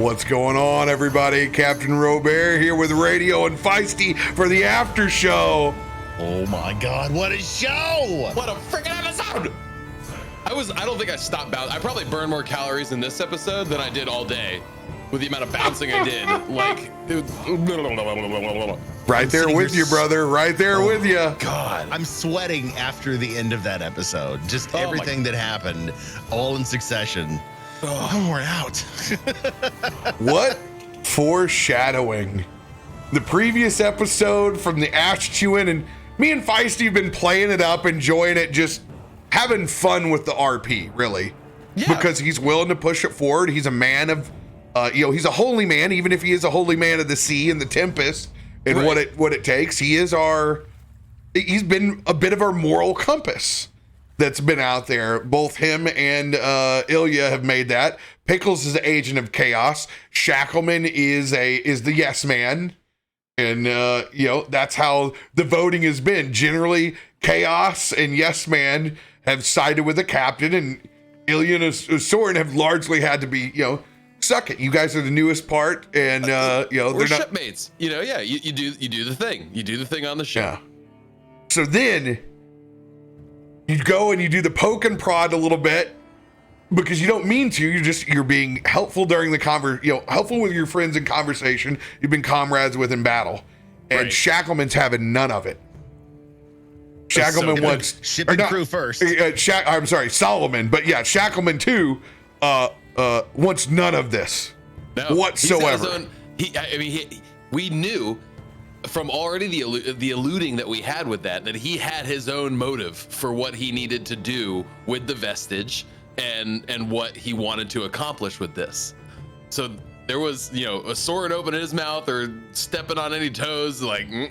What's going on, everybody? Captain RoBear here with Radio and Feisty for the after show. Oh my God, what a show! What a freaking episode! I don't think I stopped bouncing. I probably burned more calories in this episode than I did all day with the amount of bouncing I did. Like, right there with you, brother. Right there with you. God, I'm sweating after the end of that episode. Just everything that happened, all in succession. Oh, I'm worn out. What foreshadowing. The previous episode from the Ash Chewin', and me and Feisty have been playing it up, enjoying it, just having fun with the RP, really. Yeah. Because he's willing to push it forward. He's a man of, he's a holy man, even if he is a holy man of the sea and the tempest and right. what it takes. He's been a bit of our moral compass that's been out there. Both him and Illia have made that. Pickles is the agent of chaos. Shackleman is the yes man. And that's how the voting has been. Generally, chaos and yes man have sided with the captain, and Illia and Osorin have largely had to be, suck it. You guys are the newest part, and we're they're not shipmates. You do the thing. You do the thing on the show. Yeah. So then you go and you do the poke and prod a little bit because you don't mean to. You're being helpful during the helpful with your friends in conversation. You've been comrades with in battle, and right. Shackleman's having none of it. Shackleman wants shipping crew first. I'm sorry, Solomon, but yeah, Shackleman too wants none of this whatsoever. We knew from already the alluding that we had with that he had his own motive for what he needed to do with the vestige and what he wanted to accomplish with this. So there was, a sword opening his mouth or stepping on any toes, like, you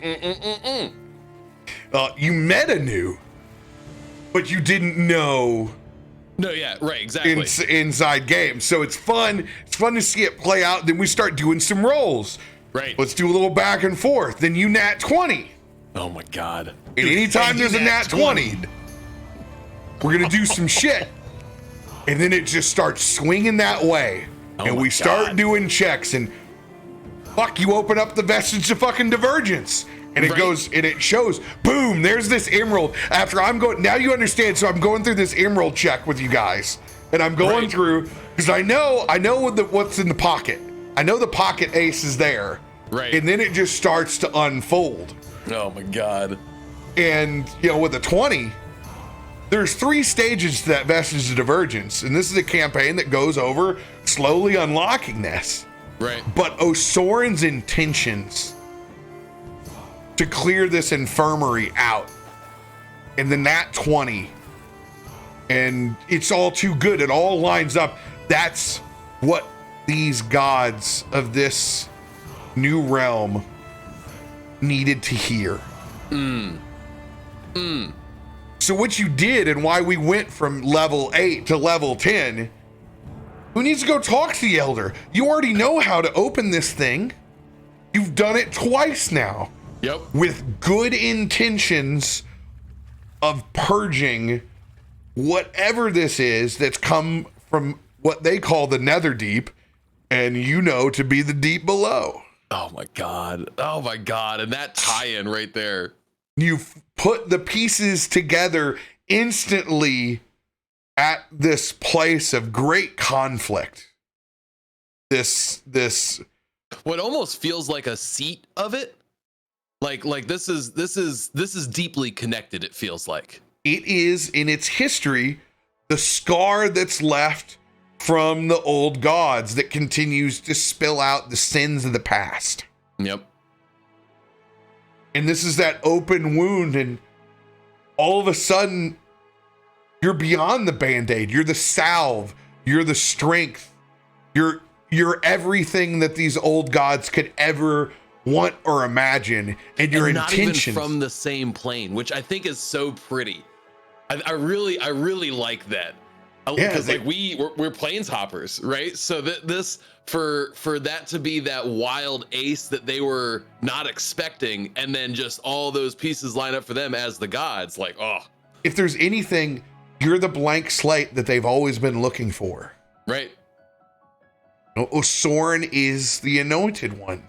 meta knew, but you didn't know. No, yeah, right, exactly. Inside game. So it's fun. It's fun to see it play out. Then we start doing some rolls. Right. Let's do a little back and forth. Then you nat 20. Oh my God. And anytime there's a nat 20, we're going to do some shit. And then it just starts swinging that way. And we start doing checks, and you open up the vestige of fucking divergence. And it goes, and it shows, boom, there's this emerald. Now you understand, so I'm going through this emerald check with you guys. And I'm going through, because I know what's in the pocket. I know the pocket ace is there. Right. And then it just starts to unfold. Oh my God. And, with a 20, there's 3 stages to that vestige of divergence. And this is a campaign that goes over slowly unlocking this. Right. But Osorin's intentions to clear this infirmary out, and then that 20, and it's all too good. It all lines up. That's what these gods of this new realm needed to hear. So what you did, and why we went from level 8 to level 10, who needs to go talk to the elder? You already know how to open this thing. You've done it twice now. Yep. With good intentions of purging whatever this is that's come from what they call the Netherdeep, and to be the deep below. Oh my God. And that tie-in right there. You've put the pieces together instantly at this place of great conflict. This what almost feels like a seat of it. Like this is deeply connected, it feels like. It is, in its history, the scar that's left from the old gods that continues to spill out the sins of the past. Yep. And this is that open wound, and all of a sudden, you're beyond the Band-Aid. You're the salve. You're the strength. You're everything that these old gods could ever want or imagine, and your intentions not even from the same plane, which I think is so pretty. I really like that. Because we're planes hoppers, right? So this for that to be that wild ace that they were not expecting, and then just all those pieces line up for them as the gods. If there's anything, you're the blank slate that they've always been looking for. Right. Osorin is the anointed one.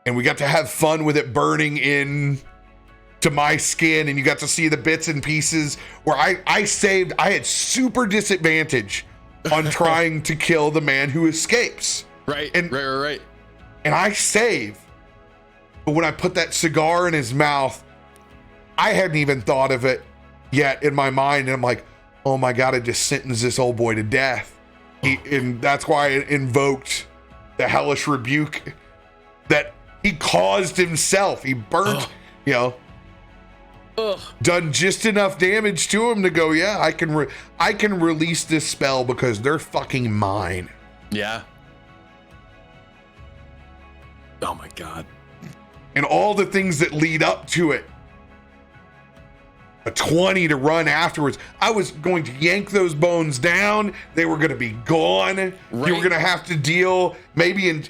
And we got to have fun with it burning in to my skin, and you got to see the bits and pieces where I had super disadvantage on trying to kill the man who escapes. Right. Right. And I save. But when I put that cigar in his mouth, I hadn't even thought of it yet in my mind. And I'm like, oh my God, I just sentenced this old boy to death. And that's why I invoked the hellish rebuke that he caused himself. He burnt, done just enough damage to him to go, yeah, I can release this spell because they're fucking mine. Yeah. Oh my God. And all the things that lead up to it. A 20 to run afterwards. I was going to yank those bones down. They were going to be gone. Right. You were going to have to deal maybe in,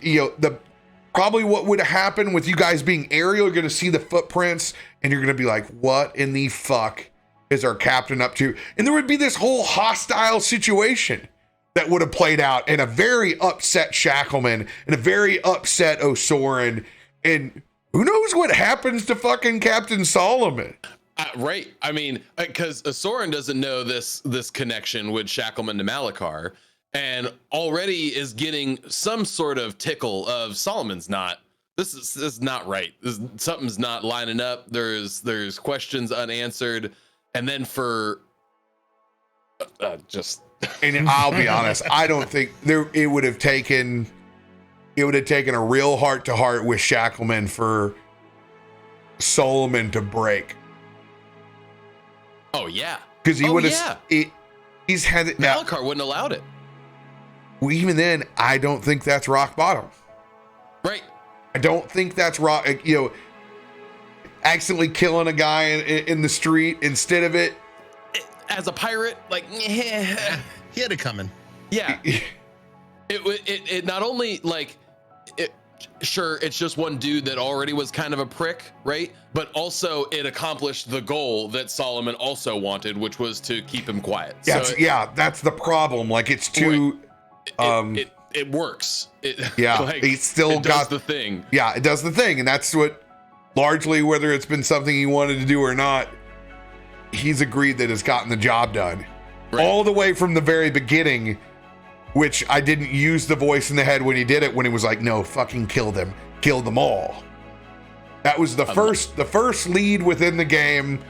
probably what would happen with you guys being aerial. You're going to see the footprints and you're going to be like, what in the fuck is our captain up to? And there would be this whole hostile situation that would have played out, and a very upset Shackleman and a very upset Osorin. And who knows what happens to fucking Captain Solomon? Right. I mean, because Osorin doesn't know this connection with Shackleman to Malachar, and already is getting some sort of tickle of Solomon's not. This is not right. Something's not lining up. There's questions unanswered, and then for just. And I'll be honest, I don't think it would have taken a real heart to heart with Shackleman for Solomon to break. Oh yeah, because he would have. He's had it. Malachar wouldn't allowed it. Well, even then, I don't think that's rock bottom. Right. I don't think that's rock. Accidentally killing a guy in the street instead of it. As a pirate, like he had it coming. Yeah. it not only like it. Sure, it's just one dude that already was kind of a prick, right? But also it accomplished the goal that Solomon also wanted, which was to keep him quiet. That's the problem. Like it's too. It works. It still does the thing. Yeah, it does the thing, and that's what largely, whether it's been something he wanted to do or not, he's agreed that it's gotten the job done. Right. All the way from the very beginning, which I didn't use the voice in the head when he did it, when he was like, no, fucking kill them all. That was the first lead within the game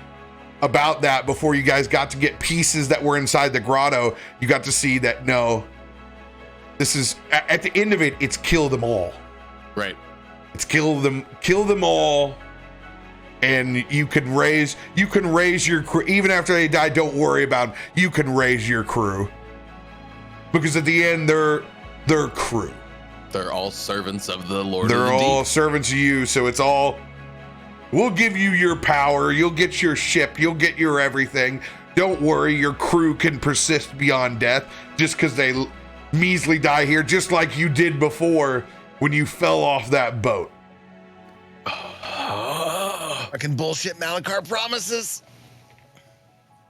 about that. Before you guys got to get pieces that were inside the grotto, you got to see that, no, this is at the end of it, it's kill them all. Right. It's kill them all. And you can raise your crew. Even after they die, don't worry about them. You can raise your crew. Because at the end, they're crew. They're all servants of the Lord. They're of the all Deep. servants of you. So it's all, we'll give you your power. You'll get your ship. You'll get your everything. Don't worry. Your crew can persist beyond death just because they measly die here, just like you did before when you fell off that boat. Fucking bullshit Malachar promises.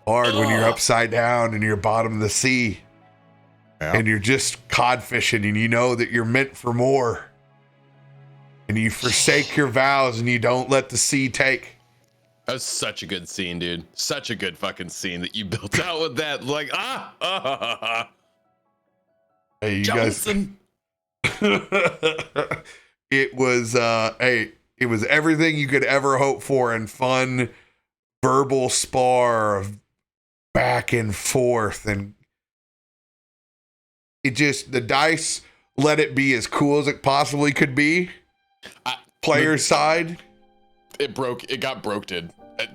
Hard when you're upside down and you're bottom of the sea. Yeah. And you're just cod fishing and you know that you're meant for more. And you forsake your vows and you don't let the sea take. That was such a good scene, dude. Such a good fucking scene that you built out with that. Like, Hey, you Johnson. Guys. It was everything you could ever hope for in fun verbal spar of back and forth, and the dice let it be as cool as it possibly could be. Player side. It got broken. It got broken. Yeah.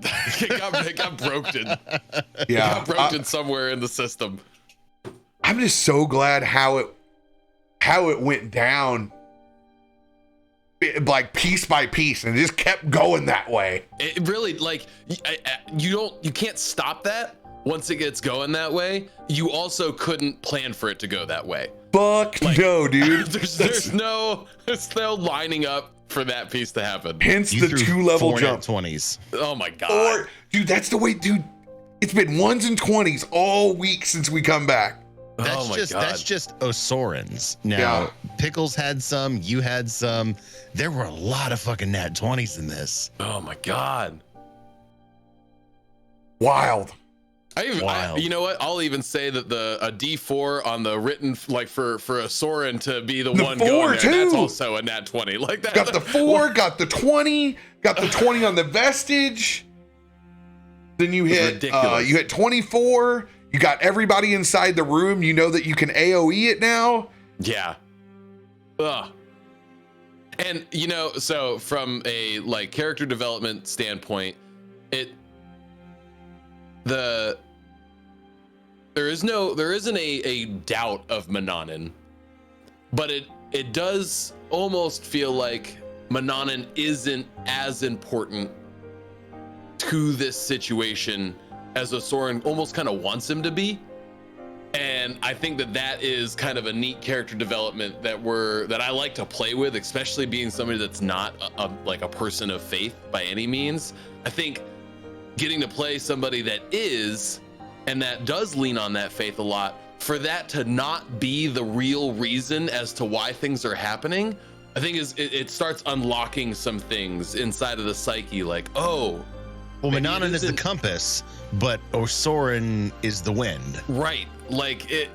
It got broken somewhere in the system. I'm just so glad how it went down, like piece by piece, and it just kept going that way. It really, like, you can't stop that once it gets going that way. You also couldn't plan for it to go that way. Fuck no, dude. There's no lining up for that piece to happen. Hence the 2-level jump. 20s. Oh my God. Or, dude, that's the way, dude. It's been 1s and 20s all week since we come back. Oh my God. That's just Osorin's. Now, Pickles had some, you had some. There were a lot of fucking nat 20s in this. Oh my God. Wild. You know what? I'll even say that a D4 on the written, like for Osorin to be the one going there, that's also a nat 20. Like that. Got the 4, got the 20, got the 20 on the vestige. Then you hit 24. You got everybody inside the room. You know that you can AoE it now. Yeah. Ugh. And you know, so from a like character development standpoint, there isn't a doubt of Mannanen, but it does almost feel like Mannanen isn't as important to this situation as Osorin almost kind of wants him to be. And I think that is kind of a neat character development that I like to play with, especially being somebody that's not like a person of faith by any means. I think getting to play somebody that is, and that does lean on that faith a lot, for that to not be the real reason as to why things are happening, I think it starts unlocking some things inside of the psyche, like, oh, well, Mannanen is the compass, but Osorin is the wind. Right. Like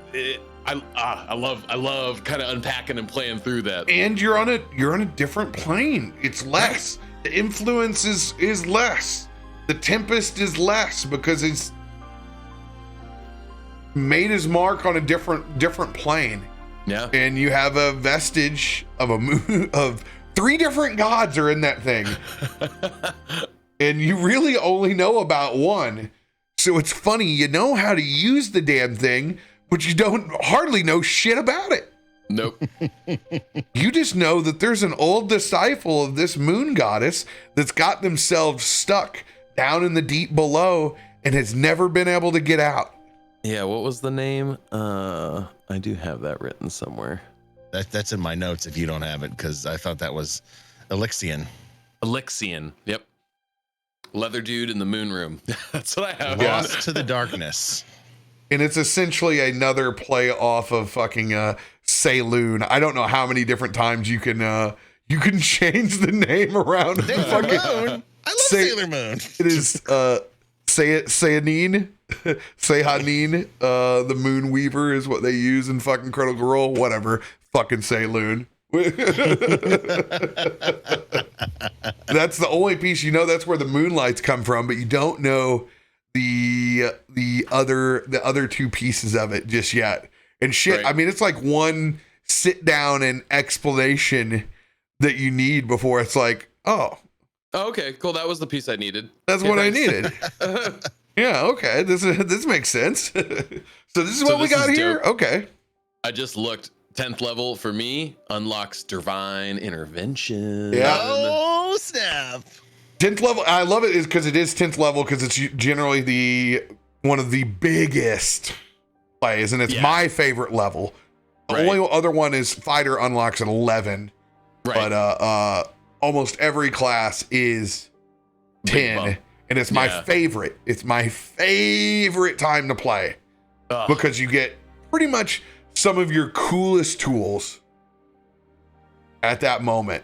I love kind of unpacking and playing through that. And you're on a different plane. It's less. The influence is less. The tempest is less because it's made his mark on a different plane. Yeah. And you have a vestige of a moon of 3 different gods are in that thing. And you really only know about one. So it's funny, you know how to use the damn thing, but you don't hardly know shit about it. Nope. You just know that there's an old disciple of this moon goddess that's got themselves stuck down in the deep below and has never been able to get out. Yeah, what was the name? I do have that written somewhere. That's in my notes if you don't have it, because I thought that was Elixian. Elixian, yep. Leather dude in the moon room. That's what I have. Lost to the darkness. And it's essentially another play off of fucking Saloon. I don't know how many different times you can change the name around. Sailor Moon. I love Sailor Moon. It is Sayanine. Sehanine. The Moon Weaver is what they use in fucking Critical Role. Whatever. Fucking Saloon. That's the only piece you know. That's where the moonlights come from, but you don't know the other 2 pieces of it just yet. And shit, right. I mean, it's like one sit down and explanation that you need before it's like, oh, okay, cool. That was the piece I needed. That's what I needed. Yeah, okay. This makes sense. So this is what we got here. Dope. Okay. I just looked. 10th level for me unlocks divine intervention. Yeah. Oh snap! 10th level. I love it is because it is 10th level because it's generally one of the biggest plays, and it's my favorite level. The only other one is fighter unlocks at 11, but almost every class is 10, and it's my favorite. It's my favorite time to play because you get pretty much some of your coolest tools at that moment.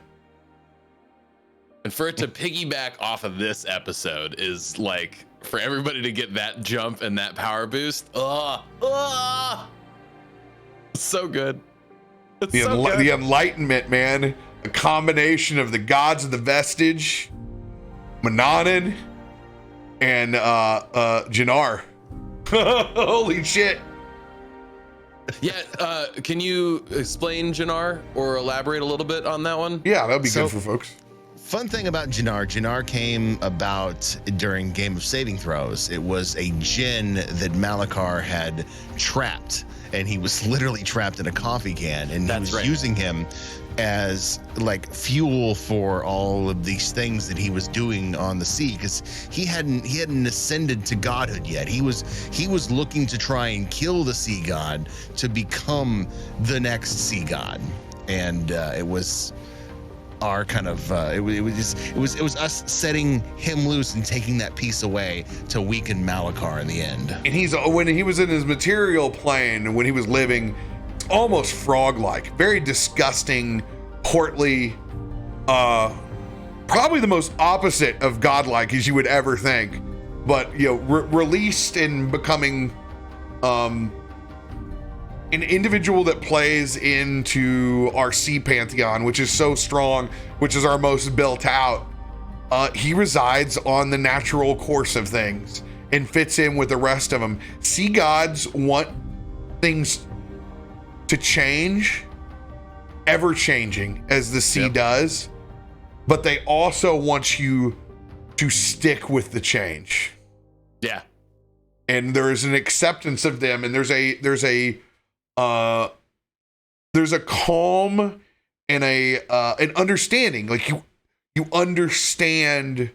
And for it to piggyback off of this episode is like, for everybody to get that jump and that power boost. So good. The enlightenment, man. A combination of the gods of the vestige, Mannanen, and Jannar. Holy shit. Yeah, can you explain Jannar or elaborate a little bit on that one? Yeah, that'd be good for folks. Fun thing about Jannar came about during Game of Saving Throws. It was a djinn that Malachar had trapped, and he was literally trapped in a coffee can, and he was using him as like fuel for all of these things that he was doing on the sea, because he hadn't ascended to godhood yet. He was looking to try and kill the sea god to become the next sea god, and it was our kind of it was us setting him loose and taking that piece away to weaken Malachar in the end. And when he was in his material plane, when he was living, almost frog-like, very disgusting, portly, probably the most opposite of godlike as you would ever think. But released and becoming an individual that plays into our sea pantheon, which is so strong, which is our most built out. He resides on the natural course of things and fits in with the rest of them. Sea gods want things to change, ever changing as the sea does, but they also want you to stick with the change. Yeah. And there is an acceptance of them, and there's a calm and an understanding. Like you understand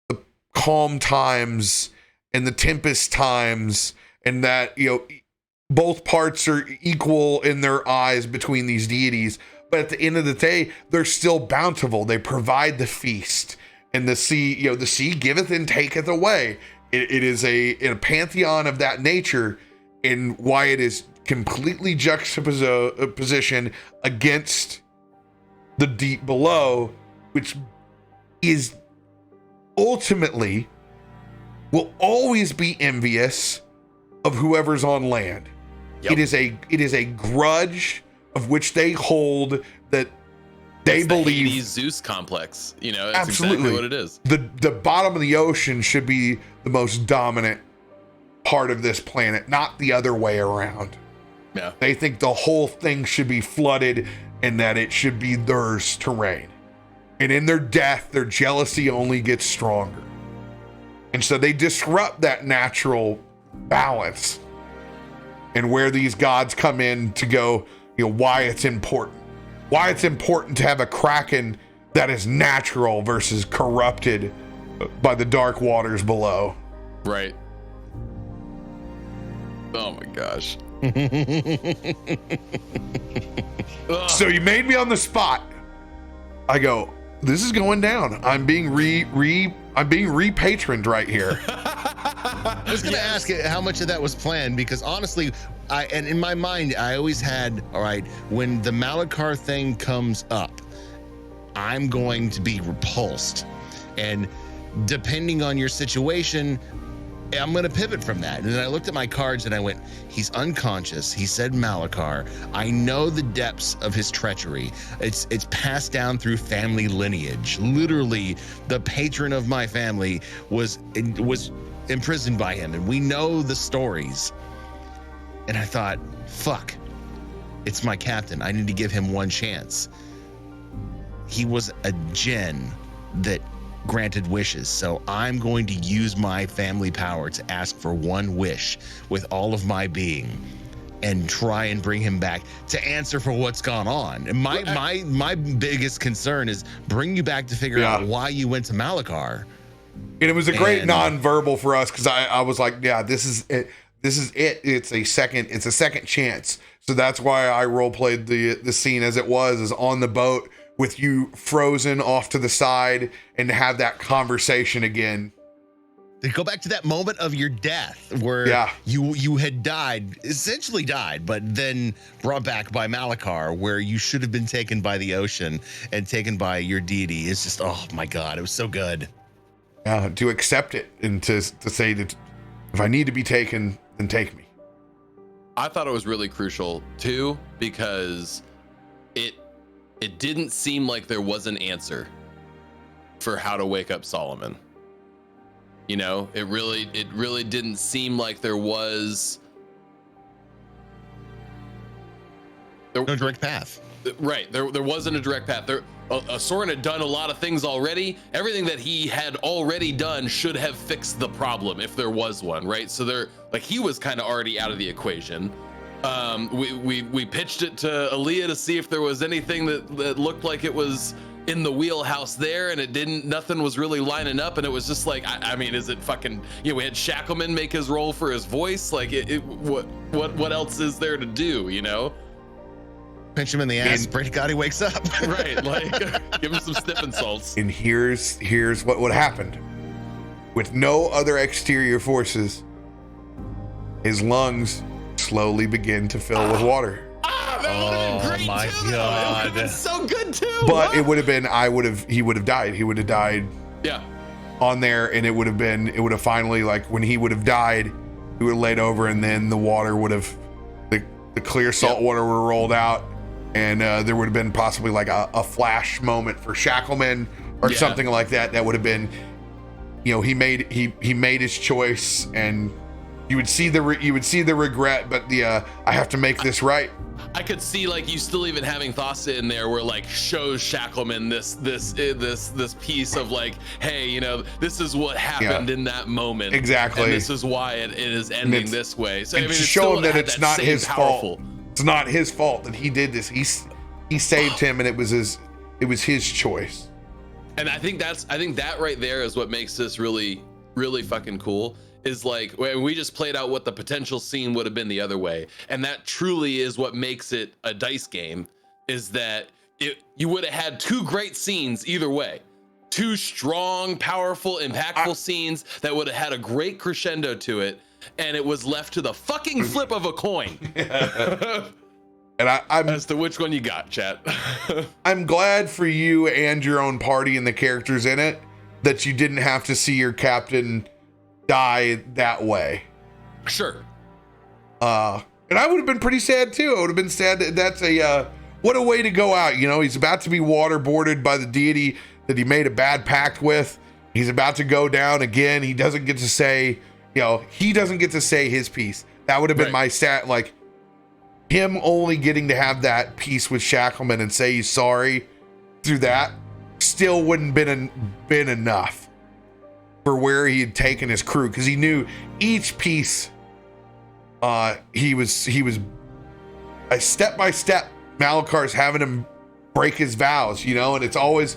the calm times and the tempest times, and that both parts are equal in their eyes between these deities. But at the end of the day, they're still bountiful. They provide the feast, and the sea, the sea giveth and taketh away. It is a pantheon of that nature, and why it is completely juxtaposition against the deep below, which is ultimately will always be envious of whoever's on land. Yep. It is a grudge of which they hold that they believe. The Zeus complex, it's absolutely exactly what it is. The bottom of the ocean should be the most dominant part of this planet, not the other way around. Yeah. They think the whole thing should be flooded and that it should be theirs to reign. And in their death, their jealousy only gets stronger. And so they disrupt that natural balance, and where these gods come in to go, why it's important. Why it's important to have a kraken that is natural versus corrupted by the dark waters below. Right. Oh my gosh. So you made me on the spot. I go, this is going down. I'm being repatroned right here. I was going to ask how much of that was planned, because honestly, and in my mind, I always had, all right, when the Malachar thing comes up, I'm going to be repulsed. And depending on your situation, I'm going to pivot from that. And then I looked at my cards and I went, he's unconscious. He said Malachar. I know the depths of his treachery. It's passed down through family lineage. Literally, the patron of my family was imprisoned by him, and we know the stories. And I thought, fuck, it's my captain. I need to give him one chance. He was a djinn that granted wishes, so I'm going to use my family power to ask for one wish with all of my being and try and bring him back to answer for what's gone on. And my biggest concern is bring you back to figure out why you went to Malachar. And it was a great nonverbal for us, because I was like, yeah, this is it. This is it. It's a second chance. So that's why I role played the scene as it was, is on the boat with you frozen off to the side, and to have that conversation again. To go back to that moment of your death where you had died, essentially died, but then brought back by Malachar, where you should have been taken by the ocean and taken by your deity. It's just, oh my God, it was so good. To accept it and to say that if I need to be taken, then take me. I thought it was really crucial too, because it didn't seem like there was an answer for how to wake up Solomon. It really didn't seem like there was no direct path. Right. There wasn't a direct path. Osorin had done a lot of things already. Everything that he had already done should have fixed the problem if there was one, right? So he was kind of already out of the equation. We pitched it to Illia to see if there was anything that looked like it was in the wheelhouse there, and it didn't. Nothing was really lining up, and it was just like, I mean, is it fucking? We had Shackleman make his role for his voice. Like, what else is there to do? Pinch him in the ass. Pray to God he wakes up. Right, like give him some sniffing salts. And here's what would happen. With no other exterior forces, his lungs slowly begin to fill with water. Oh my God. It would have been so good too. But it would have been, he would have died. He would have died on there, and it would have finally, like, when he would have died, he would have laid over, and then the water would have, the clear salt water would have rolled out, and there would have been possibly like a flash moment for Shackleman or something like that. That would have been, he made his choice, and you would see the regret, but I have to make this right. I could see, like, you still even having Thassa in there, where, like, shows Shackleman this piece of, like, hey, this is what happened in that moment. Exactly. And this is why it is ending this way. So, I mean, to it's show him that it's not his fault. It's not his fault that he did this. He saved him, and it was his choice. And I think that right there is what makes this really, really fucking cool. Is like when we just played out what the potential scene would have been the other way, and that truly is what makes it a dice game. Is that you would have had two great scenes either way, two strong, powerful, impactful scenes that would have had a great crescendo to it, and it was left to the fucking flip of a coin. And I'm as to which one you got, chat. I'm glad for you and your own party and the characters in it that you didn't have to see your captain die that way. Sure. And I would have been pretty sad too. I would have been sad that that's what a way to go out. He's about to be waterboarded by the deity that he made a bad pact with. He's about to go down again. He doesn't get to say, his piece. That would have been my sad, like, him only getting to have that piece with Shackleman and say he's sorry through that still wouldn't been enough for where he had taken his crew, because he knew each piece he was a step by step. Malakar's having him break his vows, and it's always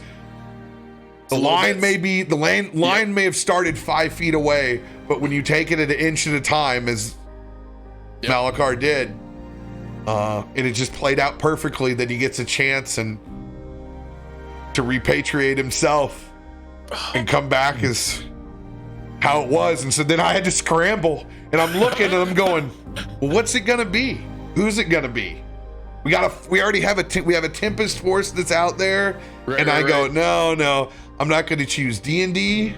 the line may have started 5 feet away, but when you take it at an inch at a time, as Malakar did, and it just played out perfectly that he gets a chance and to repatriate himself and come back as how it was. And so then I had to scramble, and I'm looking and I'm going, well, what's it gonna be? Who's it gonna be? We already have a Tempest force that's out there, and I go, no, I'm not going to choose D&D.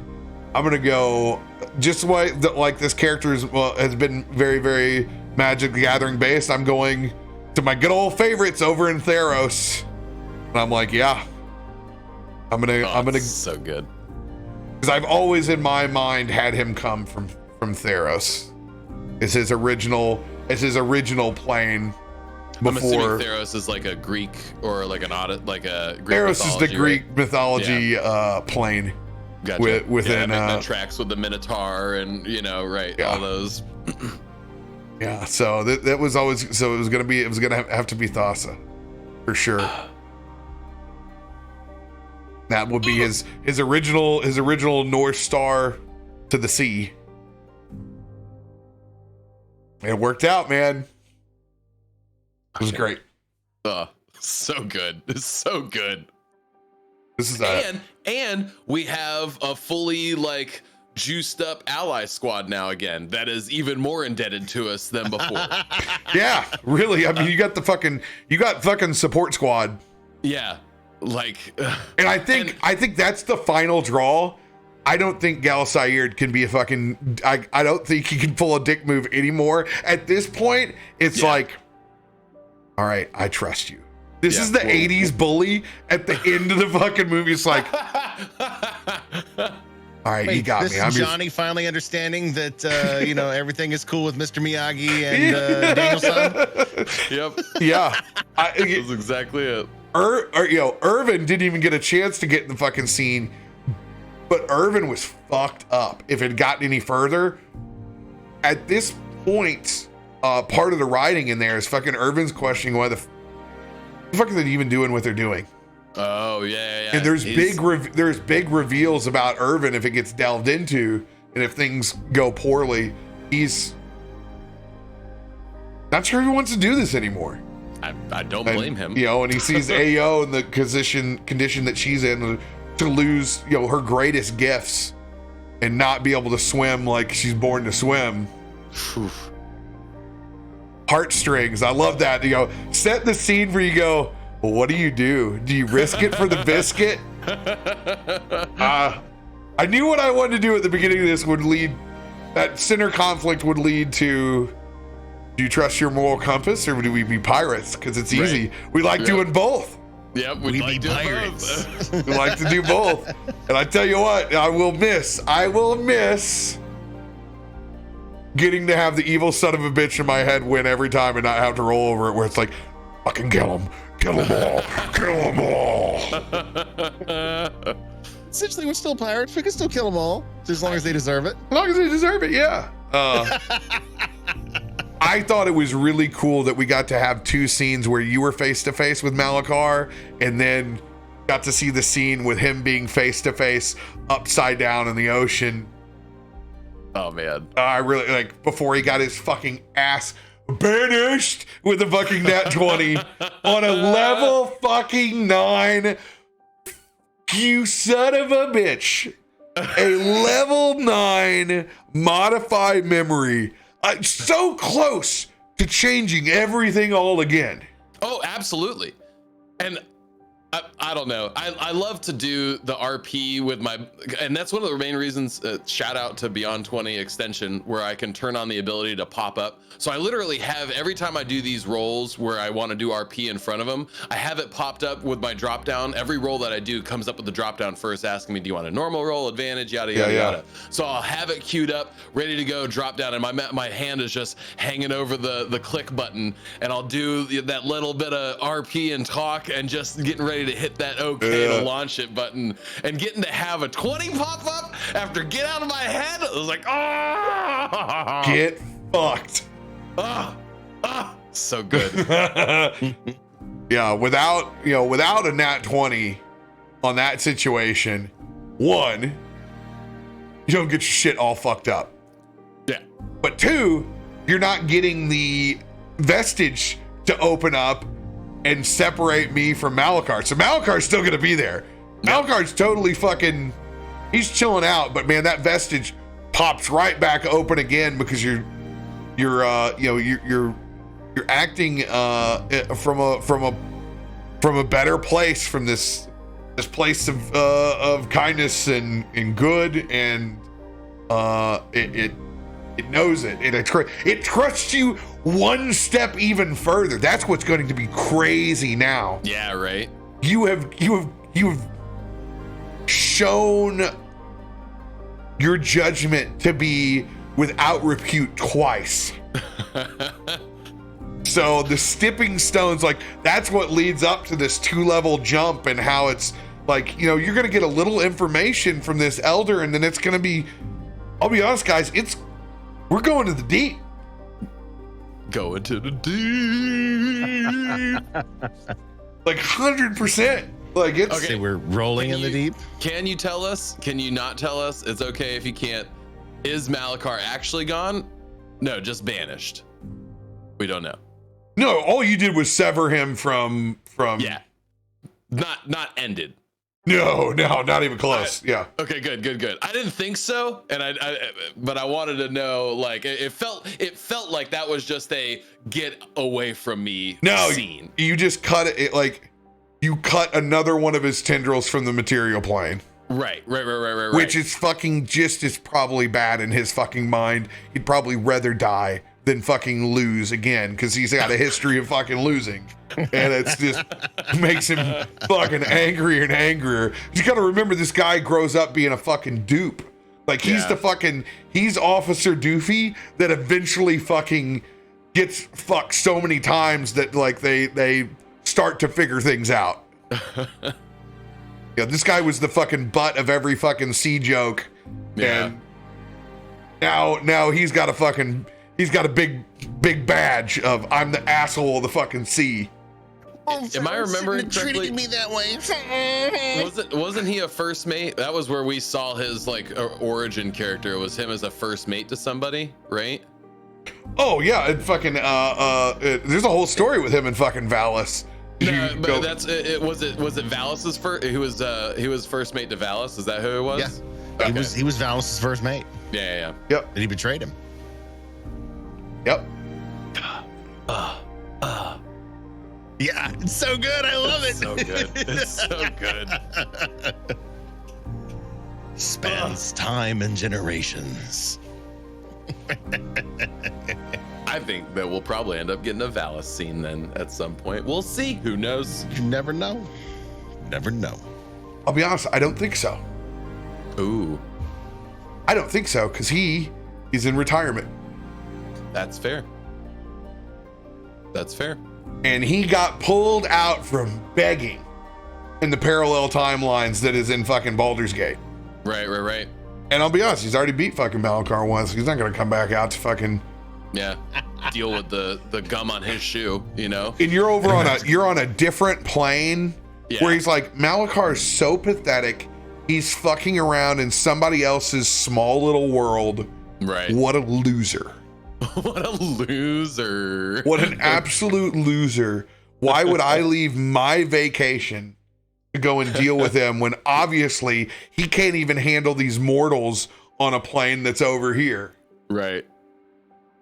I'm going to go just like this character has been very, very Magic the Gathering based. I'm going to my good old favorites over in Theros, and I'm like, I'm gonna so good, because I've always in my mind had him come from Theros. It's his original plane. I'm assuming Theros is like a Greek or like an audit, like a Greek Theros is the Greek mythology plane. Gotcha. Within that tracks with the Minotaur and all those. Yeah, so that was always, it was gonna have to be Thassa for sure. That would be his original North Star to the sea. It worked out, man. It was great. So good. It's so good. This is and we have a fully like juiced up ally squad now again that is even more indebted to us than before. Yeah, really. I mean, you got fucking support squad. Yeah. Like and I think that's the final draw. I don't think Galsaird can be a fucking I don't think he can pull a dick move anymore. At this point, it's like, all right, I trust you. This is the 80s bully at the end of the fucking movie. It's like, all right, you got me. I'm Johnny finally understanding that, everything is cool with Mr. Miyagi and Danielson. Yep. Yeah. That's exactly it. Irvin didn't even get a chance to get in the fucking scene, but Irvin was fucked up. If it had gotten any further, at this point, part of the writing in there is fucking Irvin's questioning why the fuck are they even doing what they're doing. Oh yeah. And there's big reveals about Irvin if it gets delved into, and if things go poorly, he's not sure he wants to do this anymore. I don't blame him. You know, and he sees AO in the condition that she's in to lose, you know, her greatest gifts and not be able to swim like she's born to swim. Heartstrings. I love that. You know, set the scene where you go, well, what do? Do you risk it for the biscuit? I knew what I wanted to do at the beginning of this would lead, that center conflict would lead to, do you trust your moral compass or do we be pirates? Because it's easy. Right. We like doing both. Yep, we like doing pirates. We like to do both. And I tell you what, I will miss getting to have the evil son of a bitch in my head win every time and not have to roll over it where it's like, fucking kill them all, kill them all. Essentially, we're still pirates. We can still kill them all, as long as they deserve it. As long as they deserve it, yeah. I thought it was really cool that we got to have two scenes where you were face to face with Malachar, and then got to see the scene with him being face to face upside down in the ocean. Oh man, I really like before he got his fucking ass banished with a fucking nat 20 on a level fucking 9. You son of a bitch. A level 9 modified memory. So close to changing everything all again. Oh, absolutely. And I don't know. I love to do the RP with my, and that's one of the main reasons, shout out to Beyond 20 extension, where I can turn on the ability to pop up. So I literally have, every time I do these rolls where I want to do RP in front of them, I have it popped up with my drop down. Every roll that I do comes up with the drop down first, asking me, do you want a normal roll, advantage, yada, yada, yada. So I'll have it queued up, ready to go, drop down, and my hand is just hanging over the click button, and I'll do that little bit of RP and talk, and just getting ready to hit that to launch it button, and getting to have a 20 pop up after get out of my head. I was like, oh, get fucked. So good. Yeah, without a nat 20 on that situation, one, you don't get your shit all fucked up. Yeah. But two, you're not getting the vestige to open up and separate me from Malachar. So Malakar's still gonna be there. Malakar's totally fucking, he's chilling out, but man, that vestige pops right back open again because you're acting from a better place, from this place of kindness and good, and it knows it. It trusts you one step even further. That's what's going to be crazy now. Yeah, right. You have shown your judgment to be without repute twice. So the stepping stones, like, that's what leads up to this 2-level jump, and how it's like, you're going to get a little information from this elder, and then it's going to be, I'll be honest, guys, we're going to the deep. Going to the deep. Like 100%. Like, it's okay. We're rolling in the deep. Can you tell us? Can you not tell us? It's okay if you can't. Is Malachar actually gone? No, just banished. We don't know. No, all you did was sever him from. Yeah. Not ended. No, not even close. Yeah. Okay, good. I didn't think so, and but I wanted to know. Like, it felt like that was just a get away from me scene. You just cut it. Like, you cut another one of his tendrils from the material plane. Right. Which is fucking just as probably bad in his fucking mind. He'd probably rather die than fucking lose again, because he's got a history of fucking losing. And it's just makes him fucking angrier and angrier. You gotta remember, this guy grows up being a fucking dupe. Like, he's he's Officer Doofy that eventually fucking gets fucked so many times that, like, they start to figure things out. Yeah, this guy was the fucking butt of every fucking C joke. Yeah. And now he's got a big badge of, I'm the asshole of the fucking sea. Am I remembering correctly? Treating me that way. Wasn't he a first mate? That was where we saw his, like, origin character. It was him as a first mate to somebody, right? Oh yeah, and fucking there's a whole story with him and fucking Valis. No, but that's it. Was it Valis's first? He was first mate to Valis. Is that who it was? Yeah. Okay. He was Valis's first mate. Yeah. Yep. And he betrayed him. Yep. Yeah, it's so good. I love it. So good. It's so good. Spans time and generations. I think that we'll probably end up getting a Valis scene then at some point. We'll see. Who knows? You never know. Never know. I'll be honest, I don't think so. Ooh, I don't think so, because he is in retirement. that's fair. That's fair. And he got pulled out from begging in the parallel timelines that is in fucking Baldur's Gate. Right. And I'll be honest, he's already beat fucking Malakar once. He's not going to come back out to fucking... Yeah. Deal with the gum on his shoe, you know? And you're over on a different plane where he's like, Malakar is so pathetic. He's fucking around in somebody else's small little world. Right. What a loser. What a loser. What an absolute loser. Why would I leave my vacation to go and deal with him when obviously he can't even handle these mortals on a plane that's over here? Right.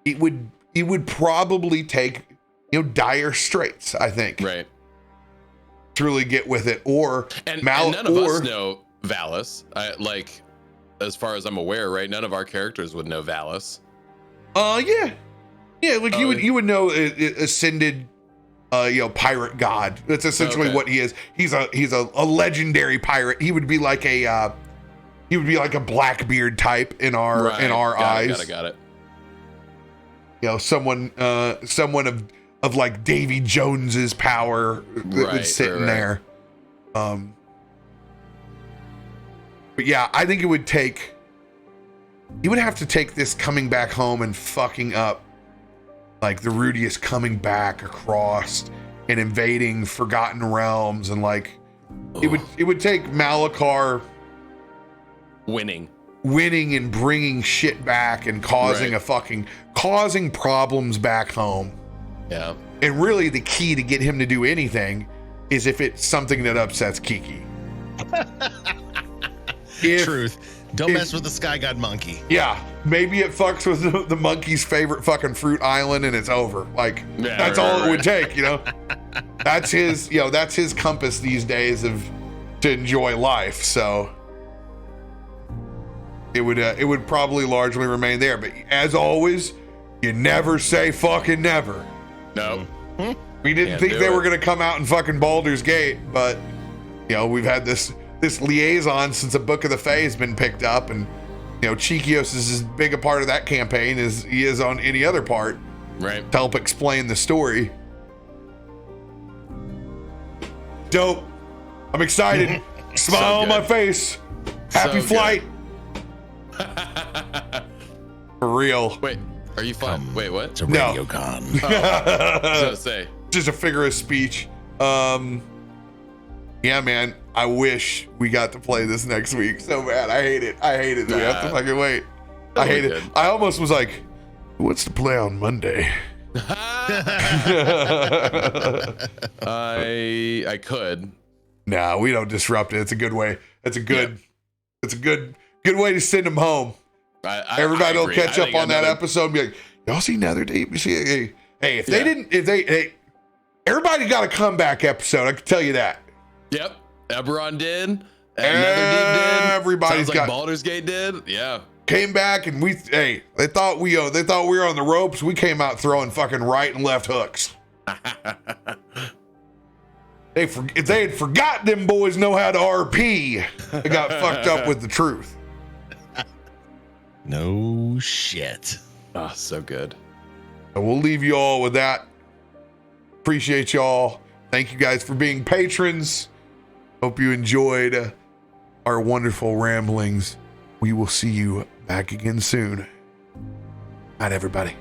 It would probably take, dire straits, I think. Right. To really get with it. And none of us know Valis. As far as I'm aware, right? None of our characters would know Valis. Yeah. Like you would know ascended, pirate god. That's essentially what he is. He's a legendary pirate. He would be like a Blackbeard type in our eyes. Got it. Someone of like Davy Jones's power that would sit in there. But yeah, I think it would take. You would have to take this coming back home and fucking up, like the Rudius coming back across and invading Forgotten Realms, and like it would take Malakar winning and bringing shit back and causing problems back home. Yeah. And really the key to get him to do anything is if it's something that upsets Kiki. Truth. Don't mess with the Sky God monkey. Yeah, maybe it fucks with the monkey's favorite fucking fruit island and it's over. Like that's all it would take, That's his compass these days to enjoy life. So it would probably largely remain there. But as always, you never say fucking never. No. We didn't think they were gonna come out in fucking Baldur's Gate, but we've had this liaison since a Book of the Fae has been picked up, and Chikios is as big a part of that campaign as he is on any other part, right, to help explain the story. Dope. I'm excited. Smile on my face. Happy flight. For real. Wait, are you flying? Wait, what? It's a radio con. I was gonna say. Just a figure of speech. Yeah, man, I wish we got to play this next week so bad. I hate it that we have to fucking wait. I hate it. I almost was like, what's the play on Monday? I could. No, we don't disrupt it. It's a good way. It's a good way to send them home. Everybody will catch up on that episode and be like, y'all see Netherdeep? You see, hey, everybody got a comeback episode. I can tell you that. Yep, Eberron did. Netherdeep did. Everybody's got. Baldur's Gate did. Yeah. Came back and they thought we were on the ropes. We came out throwing fucking right and left hooks. If they had forgot them boys know how to RP, they got fucked up with the truth. No shit. Oh, so good. So we'll leave you all with that. Appreciate y'all. Thank you guys for being patrons. Hope you enjoyed our wonderful ramblings. We will see you back again soon. Night, everybody.